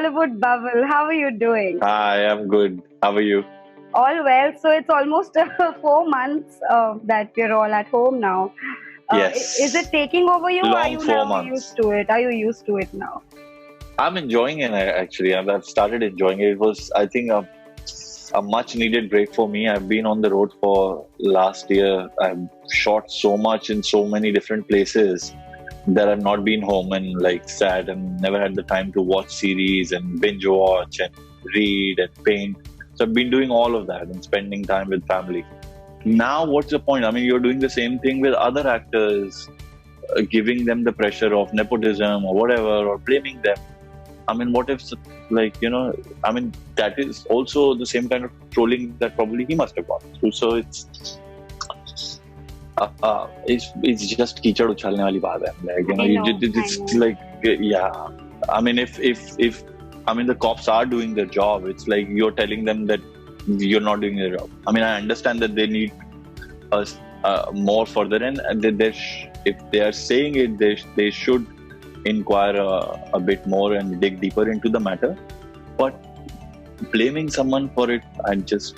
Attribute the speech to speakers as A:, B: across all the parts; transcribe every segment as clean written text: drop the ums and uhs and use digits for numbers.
A: Bollywood bubble. How are you doing?
B: Hi, I'm good. How are you?
A: All well. So it's almost 4 months that we're all at home now. Is it
B: Yes,
A: taking over you? Or are
B: long
A: you
B: four
A: now used
B: months.
A: to it? Are you used to it now?
B: I'm enjoying it actually. I've started enjoying it. It was, I think, a much needed break for me. I've been on the road for last year. I've shot so much in so many different places that I've not been home and like sat and never had the time to watch series and binge watch and read and paint. So I've been doing all of that and spending time with family. Now, what's the point? I mean, you're doing the same thing with other actors, giving them the pressure of nepotism or whatever, or blaming them. I mean, what if, like, I mean, that is also the same kind of trolling that probably he must have gone through. So it's just कीचड़ उछालने वाली बात है. Like,
A: I know. I
B: it's
A: know.
B: like, yeah. I mean, if I mean, the cops are doing their job. It's like you're telling them that you're not doing their job. I mean, I understand that they need us more further, and if they are saying it, they should inquire a bit more and dig deeper into the matter. But blaming someone for it, and just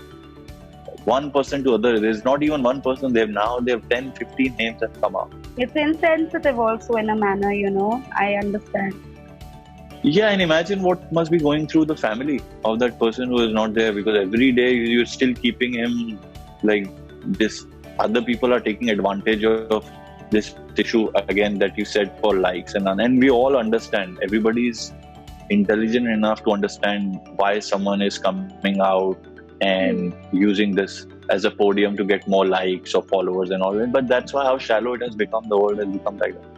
B: one person to other, there's not even one person. They have 10, 15 names that come out.
A: It's insensitive also in a manner, I understand.
B: Yeah, and imagine what must be going through the family of that person who is not there, because every day you're still keeping him like this. Other people are taking advantage of this issue again that you said for likes and we all understand. Everybody's intelligent enough to understand why someone is coming out and using this as a podium to get more likes or followers and all that. But that's why how shallow it has become. The world has become like that.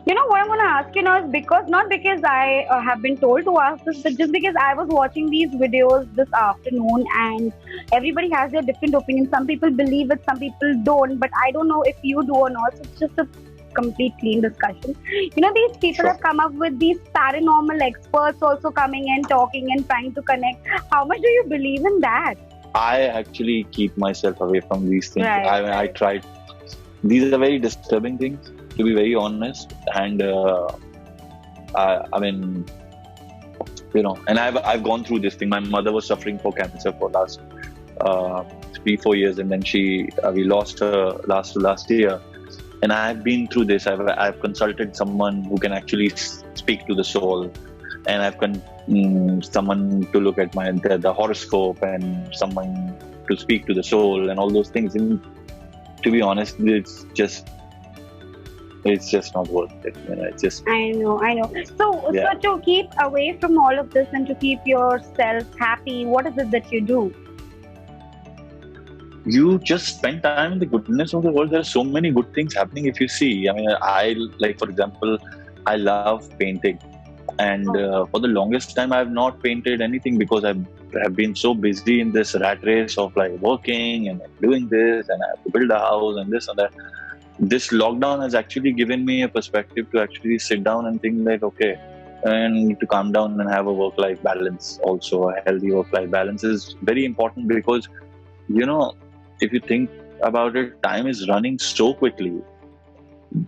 A: What I'm going to ask you now is not because I have been told to ask this, but just because I was watching these videos this afternoon and everybody has their different opinions. Some people believe it, some people don't, but I don't know if you do or not. So it's just a complete clean discussion. These people
B: Sure.
A: have come up with these paranormal experts also coming and talking and trying to connect. How much do you believe in that?
B: I actually keep myself away from these things.
A: Right.
B: I tried. These are very disturbing things, to be very honest. And I mean, and I've gone through this thing. My mother was suffering for cancer for last 3-4 years, and then we lost her last year. And I've been through this. I've consulted someone who can actually speak to the soul, and I've someone to look at the horoscope, and someone to speak to the soul, and all those things. And to be honest, it's just not worth it. It's just.
A: I know. So to keep away from all of this and to keep yourself happy, what is it that you do?
B: You just spend time in the goodness of the world. There are so many good things happening. If you see, I mean, for example, I love painting, and for the longest time, I have not painted anything because I have been so busy in this rat race of like working and doing this, and I have to build a house and this and that. This lockdown has actually given me a perspective to actually sit down and think like, okay, and to calm down and have a work-life balance. Also, a healthy work-life balance is very important because, if you think about it, time is running so quickly.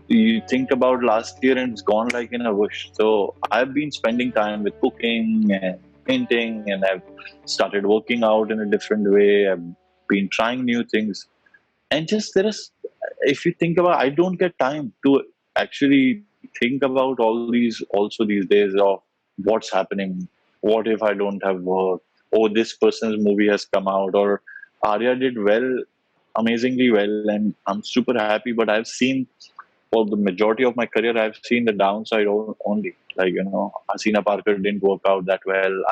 B: You think about last year and it's gone like in a whoosh. So I've been spending time with cooking and painting, and I've started working out in a different way. I've been trying new things. And just if you think about, I don't get time to actually think about all these days of what's happening. What if I don't have work? Oh, this person's movie has come out, or Arya did amazingly well, and I'm super happy. But I've seen, for the majority of my career, I've seen the downside only. Like, Hasina Parker didn't work out that well.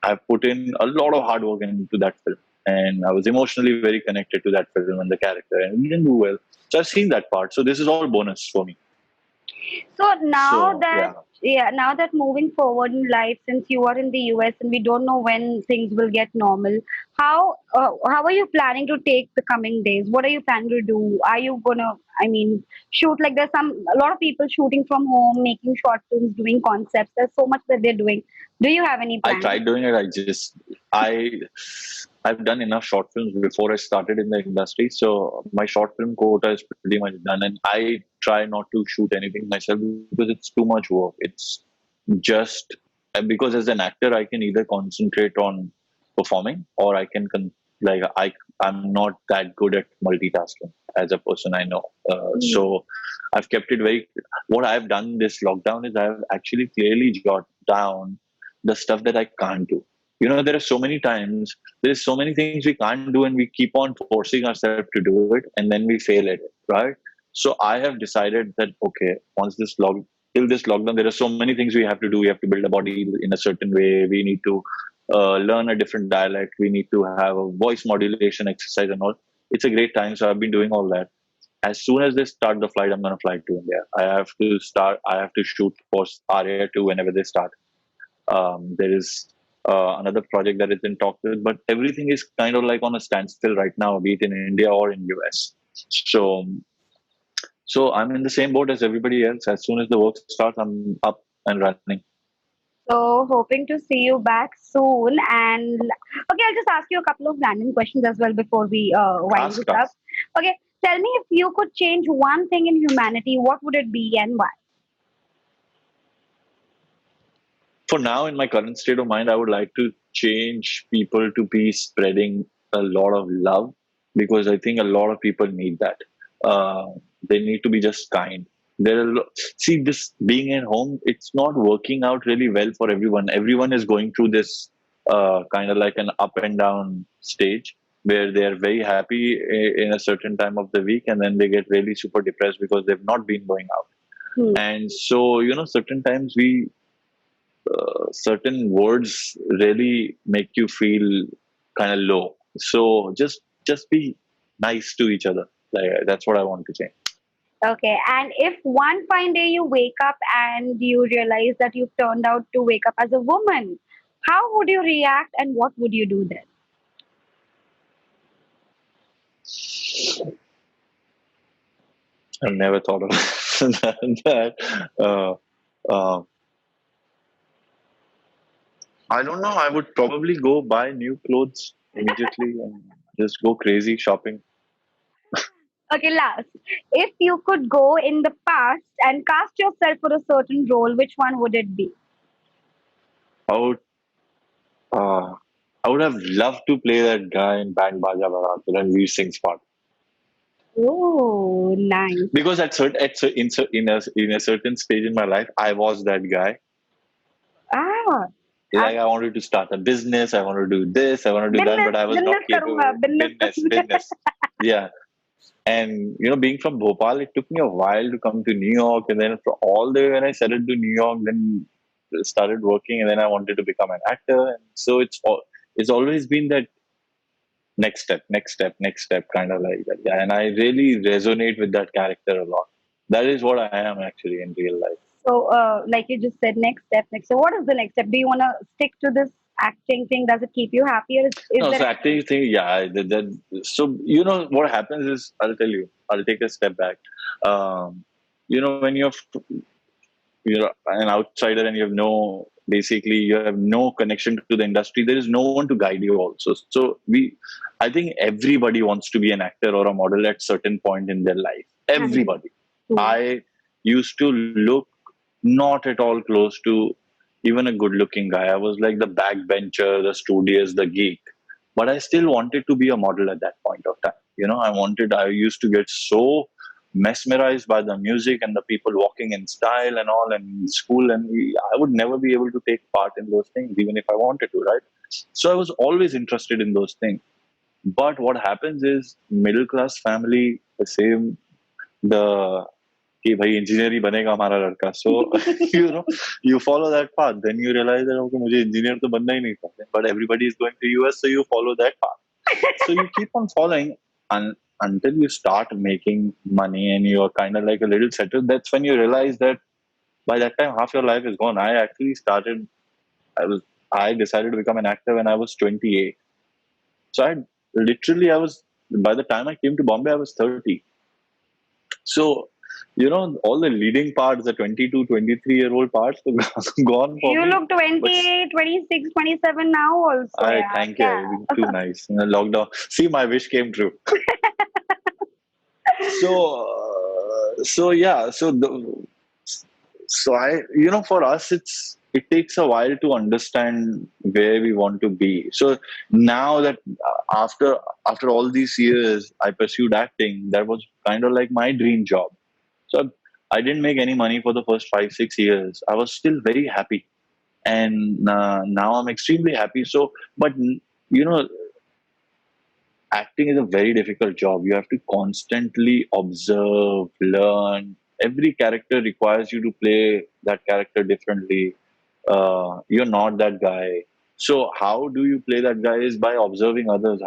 B: I've put in a lot of hard work into that film, and I was emotionally very connected to that film and the character, and it didn't do well. So I've seen that part. So this is all bonus for me.
A: So
B: So yeah.
A: now that moving forward in life, since you are in the US and we don't know when things will get normal, how are you planning to take the coming days? What are you planning to do? Are you gonna, shoot, like there's a lot of people shooting from home, making short films, doing concepts. There's so much that they're doing. Do you have any
B: I
A: plans?
B: tried doing it. I've done enough short films before I started in the industry, so my short film quota is pretty much done, and I try not to shoot anything myself because it's too much work. It's just because as an actor I can either concentrate on performing, or I can like I'm not that good at multitasking as a person, I know. So I've kept it very, what I've done this lockdown is I've actually clearly jot down the stuff that I can't do. You know, there are so many times, there's so many things we can't do and we keep on forcing ourselves to do it and then we fail at it, right? So I have decided that okay, once this till this lockdown, there are so many things we have to do. We have to build a body in a certain way. We need to learn a different dialect. We need to have a voice modulation exercise and all. It's a great time. So I've been doing all that. As soon as they start the flight, I'm going to fly to India. I have to shoot for Arya 2 whenever they start. There is another project that is in talk with, but everything is kind of like on a standstill right now, be it in India or in US. So so I'm in the same boat as everybody else. As soon as the work starts, I'm up and running.
A: So hoping to see you back soon. And okay, I'll just ask you a couple of random questions as well before we wind
B: Ask
A: this up.
B: us.
A: Okay, tell me, if you could change one thing in humanity, what would it be and why?
B: For now, in my current state of mind, I would like to change people to be spreading a lot of love, because I think a lot of people need that. Uh, they need to be just kind. See, this being at home, it's not working out really well for everyone. Everyone is going through this kind of like an up and down stage where they are very happy in a certain time of the week, and then they get really super depressed because they've not been going out.
A: Hmm.
B: And so, certain times certain words really make you feel kind of low. So just be nice to each other. Like, that's what I want to change.
A: Okay, and if one fine day you wake up and you realize that you've turned out to wake up as a woman, how would you react and what would you do then?
B: I've never thought of that. Uh, uh, I don't know. I would probably go buy new clothes immediately and just go crazy shopping.
A: Okay, last. If you could go in the past and cast yourself for a certain role, which one would it be?
B: I would, uh, I would have loved to play that guy in Band Baja Baraat and Veer Singh's part.
A: Oh, nice.
B: Because in a certain stage in my life, I was that guy.
A: Ah,
B: Like, I wanted to start a business, I wanted to do this, I wanted to do that,
A: business,
B: but I was not
A: business करूँगा,
B: capable.
A: business करूँगा.
B: Business. Yeah. And being from Bhopal, it took me a while to come to New York, and then for all the way when I settled to New York, then started working, and then I wanted to become an actor. And so it's always been that next step, next step, next step, kind of like that. Yeah, and I really resonate with that character a lot. That is what I am actually in real life.
A: So, like you just said, next step, next. So, what is the next step? Do you want to stick to this acting thing? Does it keep you happy, or is
B: No,
A: there
B: so
A: anything?
B: acting thing, yeah. So what happens is, I'll tell you. I'll take a step back. When you're an outsider and you have no connection to the industry. There is no one to guide you. Also, so I think everybody wants to be an actor or a model at certain point in their life.
A: Mhm.
B: Everybody. I used to look not at all close to even a good looking guy. I was like the backbencher, the studious, the geek. But I still wanted to be a model at that point of time. I used to get so mesmerized by the music and the people walking in style and all, and in school, and I would never be able to take part in those things, even if I wanted to, right? So I was always interested in those things. But what happens is, middle class family, the same, the कि भाई engineer ही बनेगा हमारा लड़का, so you follow that path, then you realize that okay, मुझे engineer तो बनना ही नहीं था, but everybody is going to US, so you follow that path. So you keep on following until you start making money and you're kind of like a little settled. That's when you realize that by that time half your life is gone. I was I decided to become an actor when I was 28. So I was, by the time I came to Bombay, I was 30. So, all the leading parts, the 22, 23-year-old parts, are gone for
A: You
B: me.
A: look 28, 26, 27 now also.
B: I
A: Yeah.
B: thank you. You're being too nice. Lockdown. See, my wish came true. So, yeah. So for us, it takes a while to understand where we want to be. So now that after all these years, I pursued acting. That was kind of like my dream job. So I didn't make any money for the first 5 6 years. I was still very happy, and now I'm extremely happy. So, but you know, acting is a very difficult job. You have to constantly observe, learn. Every character requires you to play that character differently. You're not that guy. So how do you play that guy is by observing others.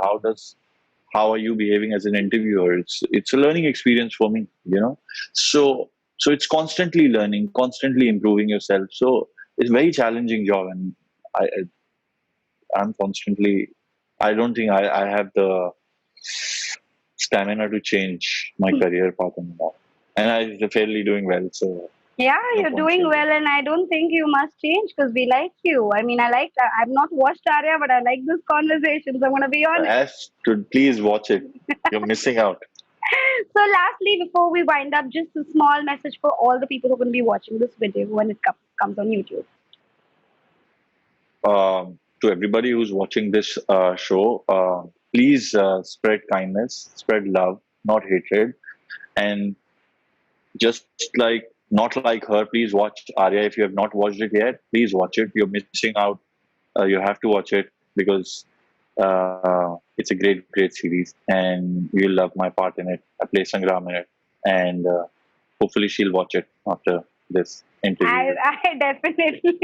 B: How are you behaving as an interviewer? It's a learning experience for me, So it's constantly learning, constantly improving yourself. So it's a very challenging job, and I'm constantly. I don't think I have the stamina to change my career path anymore. And I'm fairly doing well, so
A: Yeah,
B: no
A: you're
B: point
A: doing
B: changing.
A: well, and I don't think you must change because we like you. I mean, I've not watched Arya, but I like this conversation, so I'm going to be honest.
B: As to please watch it. You're missing out.
A: So, lastly, before we wind up, just a small message for all the people who are going to be watching this video when it comes on YouTube.
B: To everybody who's watching this show, please spread kindness, spread love, not hatred, and just like not like her. Please watch Arya if you have not watched it yet. Please watch it. You're missing out. You have to watch it because it's a great series, and you'll love my part in it. I play Sangram in it, and hopefully she'll watch it after this interview.
A: I definitely.